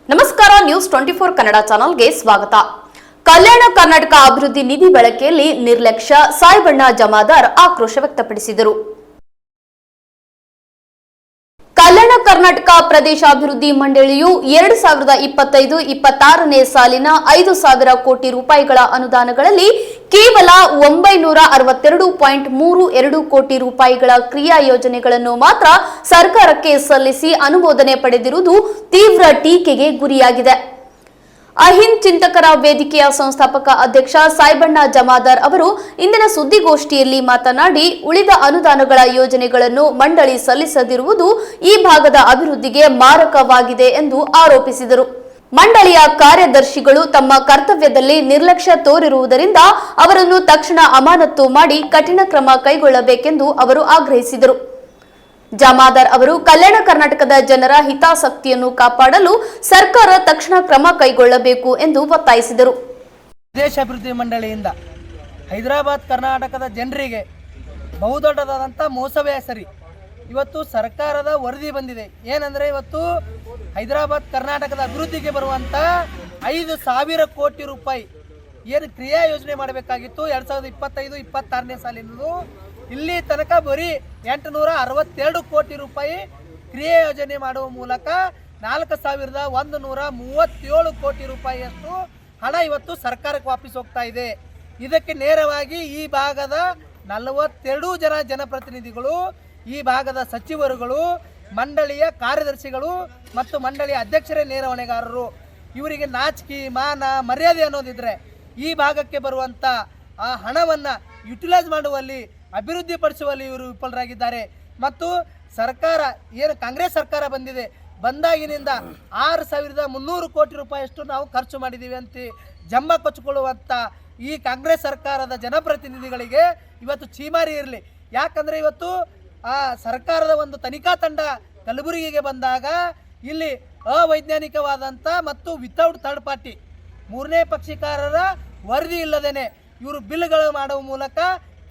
ನಮಸ್ಕಾರ, ನ್ಯೂಸ್ 24 ಕನ್ನಡ ಚಾನೆಲ್ಗೆ ಸ್ವಾಗತ. ಕಲ್ಯಾಣ ಕರ್ನಾಟಕ ಅಭಿವೃದ್ಧಿ ನಿಧಿ ಬಳಕೆಯಲ್ಲಿ ನಿರ್ಲಕ್ಷ್ಯ, ಸಾಯಿಬಣ್ಣ ಜಮಾದಾರ್ ಆಕ್ರೋಶ ವ್ಯಕ್ತಪಡಿಸಿದರು. ಕಲ್ಯಾಣ ಕರ್ನಾಟಕ ಪ್ರದೇಶಾಭಿವೃದ್ಧಿ ಮಂಡಳಿಯು 2025-26ನೇ ಸಾಲಿನ 5,000 ಕೋಟಿ ರೂಪಾಯಿಗಳ ಅನುದಾನಗಳಲ್ಲಿ ಕೇವಲ 962.32 ಕೋಟಿ ರೂಪಾಯಿಗಳ ಕ್ರಿಯಾ ಯೋಜನೆಗಳನ್ನು ಮಾತ್ರ ಸರ್ಕಾರಕ್ಕೆ ಸಲ್ಲಿಸಿ ಅನುಮೋದನೆ ಪಡೆದಿರುವುದು ತೀವ್ರ ಟೀಕೆಗೆ ಗುರಿಯಾಗಿದೆ. ಅಹಿಂದ್ ಚಿಂತಕರ ವೇದಿಕೆಯ ಸಂಸ್ಥಾಪಕ ಅಧ್ಯಕ್ಷ ಸಾಯಿಬಣ್ಣ ಜಮಾದಾರ್ ಅವರು ಇಂದಿನ ಸುದ್ದಿಗೋಷ್ಠಿಯಲ್ಲಿ ಮಾತನಾಡಿ, ಉಳಿದ ಅನುದಾನಗಳ ಯೋಜನೆಗಳನ್ನು ಮಂಡಳಿ ಸಲ್ಲಿಸದಿರುವುದು ಈ ಭಾಗದ ಅಭಿವೃದ್ಧಿಗೆ ಮಾರಕವಾಗಿದೆ ಎಂದು ಆರೋಪಿಸಿದರು. ಮಂಡಳಿಯ ಕಾರ್ಯದರ್ಶಿಗಳು ತಮ್ಮ ಕರ್ತವ್ಯದಲ್ಲಿ ನಿರ್ಲಕ್ಷ್ಯ ತೋರಿರುವುದರಿಂದ ಅವರನ್ನು ತಕ್ಷಣ ಅಮಾನತು ಮಾಡಿ ಕಠಿಣ ಕ್ರಮ ಕೈಗೊಳ್ಳಬೇಕೆಂದು ಅವರು ಆಗ್ರಹಿಸಿದರು. ಜಮಾದಾರ್ ಅವರು ಕಲ್ಯಾಣ ಕರ್ನಾಟಕದ ಜನರ ಹಿತಾಸಕ್ತಿಯನ್ನು ಕಾಪಾಡಲು ಸರ್ಕಾರ ತಕ್ಷಣ ಕ್ರಮ ಕೈಗೊಳ್ಳಬೇಕು ಎಂದು ಒತ್ತಾಯಿಸಿದರು. ಪ್ರದೇಶಾಭಿವೃದ್ಧಿ ಮಂಡಳಿಯಿಂದ ಹೈದರಾಬಾದ್ ಕರ್ನಾಟಕದ ಜನರಿಗೆ ಬಹುದೊಡ್ಡದಾದಂಥ ಮೋಸವೇ ಸರಿ. ಇವತ್ತು ಸರ್ಕಾರದ ವರದಿ ಬಂದಿದೆ. ಏನಂದರೆ ಇವತ್ತು ಹೈದರಾಬಾದ್ ಕರ್ನಾಟಕದ ಅಭಿವೃದ್ಧಿಗೆ ಬರುವಂಥ 5,000 ಕೋಟಿ ರೂಪಾಯಿ ಏನು ಕ್ರಿಯಾ ಯೋಜನೆ ಮಾಡಬೇಕಾಗಿತ್ತು 2025-26ನೇ ಸಾಲಿನದು, ಇಲ್ಲಿ ತನಕ ಬರೀ 862 ಕೋಟಿ ರೂಪಾಯಿ ಕ್ರಿಯಾ ಯೋಜನೆ ಮಾಡುವ ಮೂಲಕ 4,137 ಕೋಟಿ ರೂಪಾಯಿಯಷ್ಟು ಹಣ ಇವತ್ತು ಸರ್ಕಾರಕ್ಕೆ ವಾಪಸ್ ಹೋಗ್ತಾ ಇದೆ. ಇದಕ್ಕೆ ನೇರವಾಗಿ ಈ ಭಾಗದ 42 ಜನ ಜನಪ್ರತಿನಿಧಿಗಳು, ಈ ಭಾಗದ ಸಚಿವರುಗಳು, ಮಂಡಳಿಯ ಕಾರ್ಯದರ್ಶಿಗಳು ಮತ್ತು ಮಂಡಳಿಯ ಅಧ್ಯಕ್ಷರೇ ನೇರ ಹೊಣೆಗಾರರು. ಇವರಿಗೆ ನಾಚಿಕೆ, ಮಾನ, ಮರ್ಯಾದೆ ಅನ್ನೋದಿದ್ರೆ ಈ ಭಾಗಕ್ಕೆ ಬರುವಂಥ ಆ ಹಣವನ್ನು ಯುಟಿಲೈಸ್ ಮಾಡುವಲ್ಲಿ, ಅಭಿವೃದ್ಧಿ ಪಡಿಸುವಲ್ಲಿ ಇವರು ವಿಫಲರಾಗಿದ್ದಾರೆ. ಮತ್ತು ಸರ್ಕಾರ ಏನು ಕಾಂಗ್ರೆಸ್ ಸರ್ಕಾರ ಬಂದಾಗಿನಿಂದ 6,300 ಕೋಟಿ ರೂಪಾಯಿಯಷ್ಟು ನಾವು ಖರ್ಚು ಮಾಡಿದ್ದೀವಿ ಅಂತ ಜಂಬ ಕೊಚ್ಚಿಕೊಳ್ಳುವಂಥ ಈ ಕಾಂಗ್ರೆಸ್ ಸರ್ಕಾರದ ಜನಪ್ರತಿನಿಧಿಗಳಿಗೆ ಇವತ್ತು ಚೀಮಾರಿ ಇರಲಿ. ಯಾಕಂದರೆ ಇವತ್ತು ಆ ಸರ್ಕಾರದ ಒಂದು ತನಿಖಾ ತಂಡ ಕಲಬುರಗಿಗೆ ಬಂದಾಗ ಇಲ್ಲಿ ಅವೈಜ್ಞಾನಿಕವಾದಂಥ ಮತ್ತು ವಿತೌಟ್ ಥರ್ಡ್ ಪಾರ್ಟಿ ಮೂರನೇ ಪಕ್ಷಿಕಾರರ ವರದಿ ಇಲ್ಲದೇನೆ ಇವರು ಬಿಲ್ಗಳು ಮಾಡುವ ಮೂಲಕ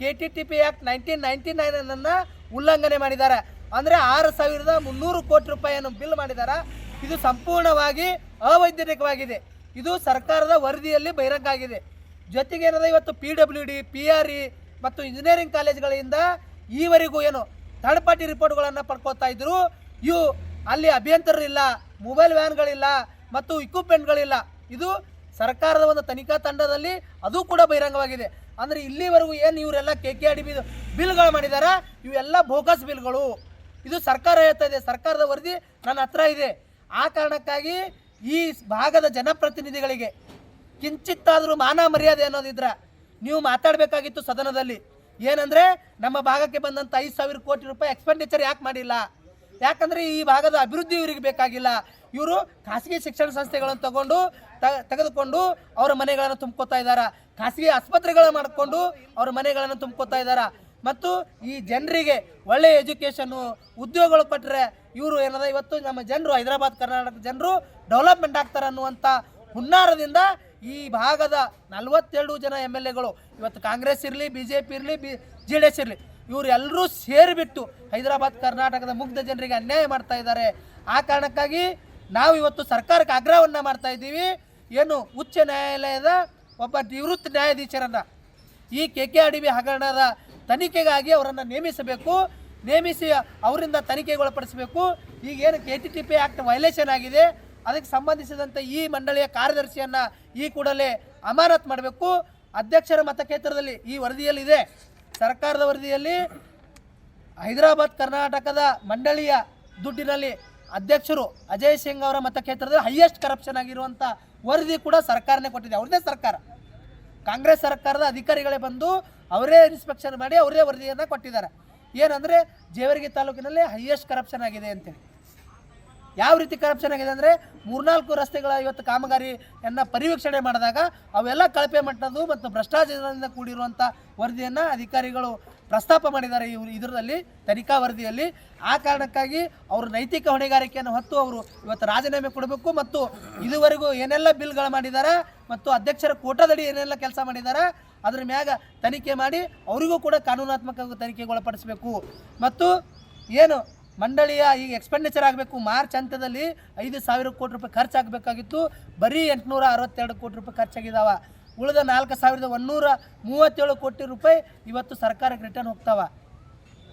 KTTP ಆ್ಯಕ್ಟ್ 1999 ಉಲ್ಲಂಘನೆ ಮಾಡಿದ್ದಾರೆ. ಅಂದರೆ 6,300 ಕೋಟಿ ರೂಪಾಯಿಯನ್ನು ಬಿಲ್ ಮಾಡಿದ್ದಾರೆ. ಇದು ಸಂಪೂರ್ಣವಾಗಿ ಅವೈಜ್ಞಾನಿಕವಾಗಿದೆ. ಇದು ಸರ್ಕಾರದ ವರದಿಯಲ್ಲಿ ಬಹಿರಂಗ ಆಗಿದೆ. ಜೊತೆಗೆ ಏನದ ಇವತ್ತು PWD, PRE ಮತ್ತು ಇಂಜಿನಿಯರಿಂಗ್ ಕಾಲೇಜುಗಳಿಂದ ಈವರೆಗೂ ಏನು ಥರ್ಡ್ ಪಾರ್ಟಿ ರಿಪೋರ್ಟ್ಗಳನ್ನು ಪಡ್ಕೋತಾ ಇದ್ರು. ಇವು ಅಲ್ಲಿ ಅಭ್ಯಂತರರಿಲ್ಲ, ಮೊಬೈಲ್ ವ್ಯಾನ್ಗಳಿಲ್ಲ ಮತ್ತು ಇಕ್ವಿಪ್ಮೆಂಟ್ಗಳಿಲ್ಲ. ಇದು ಸರ್ಕಾರದ ಒಂದು ತನಿಖಾ ತಂಡದಲ್ಲಿ ಅದು ಕೂಡ ಬಹಿರಂಗವಾಗಿದೆ. ಅಂದರೆ ಇಲ್ಲಿವರೆಗೂ ಏನು ಇವರೆಲ್ಲ KKRDB ಬಿಲ್ಗಳು ಮಾಡಿದ್ದಾರೆ, ಇವೆಲ್ಲ ಬೋಗಸ್ ಬಿಲ್ಗಳು. ಇದು ಸರ್ಕಾರ ಹೇಳ್ತಾ ಇದೆ, ಸರ್ಕಾರದ ವರದಿ ನನ್ನ ಹತ್ರ ಇದೆ. ಆ ಕಾರಣಕ್ಕಾಗಿ ಈ ಭಾಗದ ಜನಪ್ರತಿನಿಧಿಗಳಿಗೆ ಕಿಂಚಿತ್ತಾದರೂ ಮಾನ ಮರ್ಯಾದೆ ಅನ್ನೋದಿದ್ರೆ ನೀವು ಮಾತಾಡಬೇಕಾಗಿತ್ತು ಸದನದಲ್ಲಿ. ಏನಂದರೆ ನಮ್ಮ ಭಾಗಕ್ಕೆ ಬಂದಂಥ 5,000 ಕೋಟಿ ರೂಪಾಯಿ ಎಕ್ಸ್ಪೆಂಡಿಚರ್ ಯಾಕೆ ಮಾಡಿಲ್ಲ? ಯಾಕಂದರೆ ಈ ಭಾಗದ ಅಭಿವೃದ್ಧಿ ಇವರಿಗೆ ಬೇಕಾಗಿಲ್ಲ. ಇವರು ಖಾಸಗಿ ಶಿಕ್ಷಣ ಸಂಸ್ಥೆಗಳನ್ನು ತೆಗೆದುಕೊಂಡು ಅವರ ಮನೆಗಳನ್ನು ತುಂಬ್ಕೋತಾ ಇದ್ದಾರೆ. ಖಾಸಗಿ ಆಸ್ಪತ್ರೆಗಳನ್ನು ಮಾಡಿಕೊಂಡು ಅವರ ಮನೆಗಳನ್ನು ತುಂಬ್ಕೋತಾ ಇದ್ದಾರೆ. ಮತ್ತು ಈ ಜನರಿಗೆ ಒಳ್ಳೆಯ ಎಜುಕೇಷನ್ನು, ಉದ್ಯೋಗಗಳು ಕೊಟ್ಟರೆ ಇವರು ಏನದ ಇವತ್ತು ನಮ್ಮ ಜನರು, ಹೈದರಾಬಾದ್ ಕರ್ನಾಟಕ ಜನರು ಡೆವಲಪ್ಮೆಂಟ್ ಆಗ್ತಾರೆ ಅನ್ನುವಂಥ ಹುನ್ನಾರದಿಂದ ಈ ಭಾಗದ 42 ಜನ MLAಗಳು ಇವತ್ತು ಕಾಂಗ್ರೆಸ್ ಇರಲಿ, BJP ಇರಲಿ, JDS ಇರಲಿ, ಇವರು ಎಲ್ಲರೂ ಸೇರಿಬಿಟ್ಟು ಹೈದರಾಬಾದ್ ಕರ್ನಾಟಕದ ಮುಗ್ಧ ಜನರಿಗೆ ಅನ್ಯಾಯ ಮಾಡ್ತಾ ಇದ್ದಾರೆ. ಆ ಕಾರಣಕ್ಕಾಗಿ ನಾವು ಇವತ್ತು ಸರ್ಕಾರಕ್ಕೆ ಆಗ್ರಹವನ್ನು ಮಾಡ್ತಾ ಇದ್ದೀವಿ. ಏನು ಉಚ್ಚ ನ್ಯಾಯಾಲಯದ ಒಬ್ಬ ನಿವೃತ್ತ ನ್ಯಾಯಾಧೀಶರನ್ನು ಈ KKRDB ಹಗರಣದ ತನಿಖೆಗಾಗಿ ಅವರನ್ನು ನೇಮಿಸಿ ಅವರಿಂದ ತನಿಖೆಗೊಳಪಡಿಸಬೇಕು. ಈಗೇನು KTTP ಆ್ಯಕ್ಟ್ ವೈಲೇಷನ್ ಆಗಿದೆ, ಅದಕ್ಕೆ ಸಂಬಂಧಿಸಿದಂತೆ ಈ ಮಂಡಳಿಯ ಕಾರ್ಯದರ್ಶಿಯನ್ನು ಈ ಕೂಡಲೇ ಅಮಾನತು ಮಾಡಬೇಕು. ಅಧ್ಯಕ್ಷರ ಮತಕ್ಷೇತ್ರದಲ್ಲಿ ಈ ವರದಿಯಲ್ಲಿದೆ, ಸರ್ಕಾರದ ವರದಿಯಲ್ಲಿ ಹೈದರಾಬಾದ್ ಕರ್ನಾಟಕದ ಮಂಡಳಿಯ ದುಡ್ಡಿನಲ್ಲಿ ಅಧ್ಯಕ್ಷರು ಅಜಯ್ ಸಿಂಗ್ ಅವರ ಮತಕ್ಷೇತ್ರದಲ್ಲಿ ಹೈಯೆಸ್ಟ್ ಕರಪ್ಷನ್ ಆಗಿರುವಂಥ ವರದಿ ಕೂಡ ಸರ್ಕಾರನೇ ಕೊಟ್ಟಿದೆ. ಅವ್ರದ್ದೇ ಸರ್ಕಾರ, ಕಾಂಗ್ರೆಸ್ ಸರ್ಕಾರದ ಅಧಿಕಾರಿಗಳೇ ಬಂದು ಅವರೇ ಇನ್ಸ್ಪೆಕ್ಷನ್ ಮಾಡಿ ಅವರೇ ವರದಿಯನ್ನು ಕೊಟ್ಟಿದ್ದಾರೆ. ಏನಂದರೆ ಜೇವರ್ಗಿ ತಾಲೂಕಿನಲ್ಲಿ ಹೈಯೆಸ್ಟ್ ಕರಪ್ಷನ್ ಆಗಿದೆ ಅಂತೇಳಿ. ಯಾವ ರೀತಿ ಕರಪ್ಷನ್ ಆಗಿದೆ ಅಂದರೆ 3-4 ರಸ್ತೆಗಳ ಇವತ್ತು ಕಾಮಗಾರಿಯನ್ನು ಪರಿವೀಕ್ಷಣೆ ಮಾಡಿದಾಗ ಅವೆಲ್ಲ ಕಳಪೆ ಮಟ್ಟದ್ದು ಮತ್ತು ಭ್ರಷ್ಟಾಚಾರದಿಂದ ಕೂಡಿರುವಂಥ ವರದಿಯನ್ನು ಅಧಿಕಾರಿಗಳು ಪ್ರಸ್ತಾಪ ಮಾಡಿದ್ದಾರೆ ಇದರಲ್ಲಿ ತನಿಖಾ ವರದಿಯಲ್ಲಿ. ಆ ಕಾರಣಕ್ಕಾಗಿ ಅವರು ನೈತಿಕ ಹೊಣೆಗಾರಿಕೆಯನ್ನು ಹೊತ್ತು ಅವರು ಇವತ್ತು ರಾಜೀನಾಮೆ ಕೊಡಬೇಕು. ಮತ್ತು ಇದುವರೆಗೂ ಏನೆಲ್ಲ ಬಿಲ್ಗಳು ಮಾಡಿದ್ದಾರೆ ಮತ್ತು ಅಧ್ಯಕ್ಷರ ಕೋಟಾದಡಿ ಏನೆಲ್ಲ ಕೆಲಸ ಮಾಡಿದ್ದಾರೆ ಅದ್ರ ಮ್ಯಾಗ ತನಿಖೆ ಮಾಡಿ ಅವರಿಗೂ ಕೂಡ ಕಾನೂನಾತ್ಮಕ ತನಿಖೆಗೊಳಪಡಿಸಬೇಕು. ಮತ್ತು ಏನು ಮಂಡಳಿಯ ಈಗ ಎಕ್ಸ್ಪೆಂಡಿಚರ್ ಆಗಬೇಕು. ಮಾರ್ಚ್ ಹಂತದಲ್ಲಿ 5,000 ಕೋಟಿ ರೂಪಾಯಿ ಖರ್ಚಾಗಬೇಕಾಗಿತ್ತು, ಬರೀ 862 ಕೋಟಿ ರೂಪಾಯಿ ಖರ್ಚಾಗಿದ್ದಾವ. ಉಳಿದ 4,137 ಕೋಟಿ ರೂಪಾಯಿ ಇವತ್ತು ಸರ್ಕಾರಕ್ಕೆ ರಿಟರ್ನ್ ಹೋಗ್ತಾವ.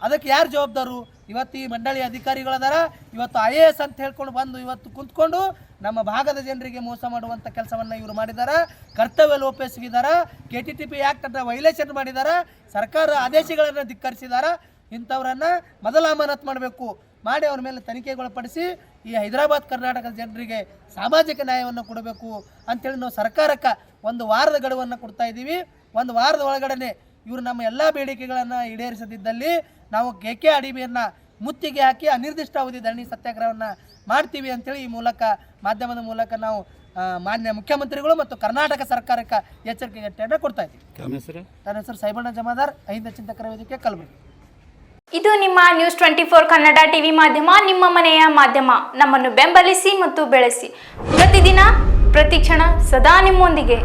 ಅದಕ್ಕೆ ಯಾರು ಜವಾಬ್ದಾರು? ಇವತ್ತು ಈ ಮಂಡಳಿ ಅಧಿಕಾರಿಗಳದಾರ. ಇವತ್ತು IAS ಅಂತ ಹೇಳ್ಕೊಂಡು ಬಂದು ಇವತ್ತು ಕುಂತ್ಕೊಂಡು ನಮ್ಮ ಭಾಗದ ಜನರಿಗೆ ಮೋಸ ಮಾಡುವಂಥ ಕೆಲಸವನ್ನು ಇವರು ಮಾಡಿದ್ದಾರೆ. ಕರ್ತವ್ಯ ಲೋಪಿಸಿದ್ದಾರೆ. KTTP ಆ್ಯಕ್ಟ್ ಅಂತ ವೈಲೇಷನ್ ಮಾಡಿದ್ದಾರೆ. ಸರ್ಕಾರ ಆದೇಶಗಳನ್ನು ಧಿಕ್ಕರಿಸಿದ್ದಾರೆ. ಇಂಥವ್ರನ್ನು ಮೊದಲ ಅಮಾನತು ಮಾಡಬೇಕು, ಮಾಡಿ ಅವ್ರ ಮೇಲೆ ತನಿಖೆಗೊಳಪಡಿಸಿ ಈ ಹೈದರಾಬಾದ್ ಕರ್ನಾಟಕದ ಜನರಿಗೆ ಸಾಮಾಜಿಕ ನ್ಯಾಯವನ್ನು ಕೊಡಬೇಕು ಅಂಥೇಳಿ ನಾವು ಸರ್ಕಾರಕ್ಕೆ 1 ವಾರದ ಗಡುವನ್ನು ಕೊಡ್ತಾ ಇದ್ದೀವಿ. 1 ವಾರದ ಒಳಗಡೆ ಇವರು ನಮ್ಮ ಎಲ್ಲ ಬೇಡಿಕೆಗಳನ್ನು ಈಡೇರಿಸದಿದ್ದಲ್ಲಿ ನಾವು KK ಅಡಿಮೆಯನ್ನು ಮುತ್ತಿಗೆ ಹಾಕಿ ಅನಿರ್ದಿಷ್ಟಾವಧಿ ಧರಣಿ ಸತ್ಯಾಗ್ರಹವನ್ನು ಮಾಡ್ತೀವಿ ಅಂಥೇಳಿ ಈ ಮೂಲಕ ಮಾಧ್ಯಮದ ಮೂಲಕ ನಾವು ಮಾನ್ಯ ಮುಖ್ಯಮಂತ್ರಿಗಳು ಮತ್ತು ಕರ್ನಾಟಕ ಸರ್ಕಾರಕ್ಕೆ ಎಚ್ಚರಿಕೆ ಗಟ್ಟಿಯನ್ನು ಕೊಡ್ತಾ ಇದ್ದೀವಿ. ನನ್ನ ಹೆಸರು ಸೈಬಣ್ಣ ಜಮಾದಾರ್, ಅಹಿಂದ ಚಿಂತಕರ ವೇದಿಕೆ, ಕಲಬುರಗಿ. ಇದು ನಿಮ್ಮ ನ್ಯೂಸ್ 24 ಕನ್ನಡ ಟಿವಿ ಮಾಧ್ಯಮ, ನಿಮ್ಮ ಮನೆಯ ಮಾಧ್ಯಮ. ನಮ್ಮನ್ನು ಬೆಂಬಲಿಸಿ ಮತ್ತು ಬೆಳೆಸಿ. ಪ್ರತಿದಿನ ಪ್ರತಿಕ್ಷಣ ಸದಾ ನಿಮ್ಮೊಂದಿಗೆ.